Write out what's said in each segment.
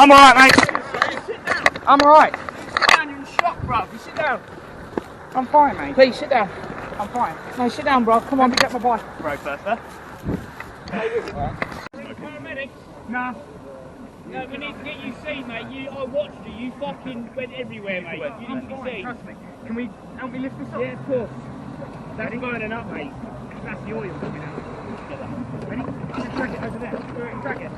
I'm alright, mate. I'm alright. Sit down, you're in shock, bruv. You sit down. I'm fine, mate. Please, sit down. I'm fine. No, sit down, bruv. Come on, let me get my bike road first, sir. Paramedic? Nah. No, we need to get you seen, mate. I watched you. You fucking went everywhere, mate. You need to be seen. Trust me. Can we help me lift this up? Yeah, of course. That's burning up, mate. That's the oil coming out. Ready? Just drag it over there. Drag it.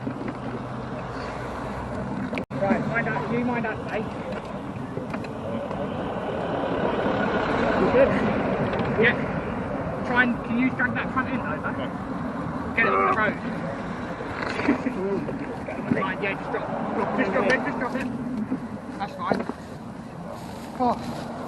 Right, mind that. You mind that, mate. You good? Yeah. Try and, can you drag that front end over? Get it on the road. Right, yeah, just drop it. Just drop it. That's fine. Oh.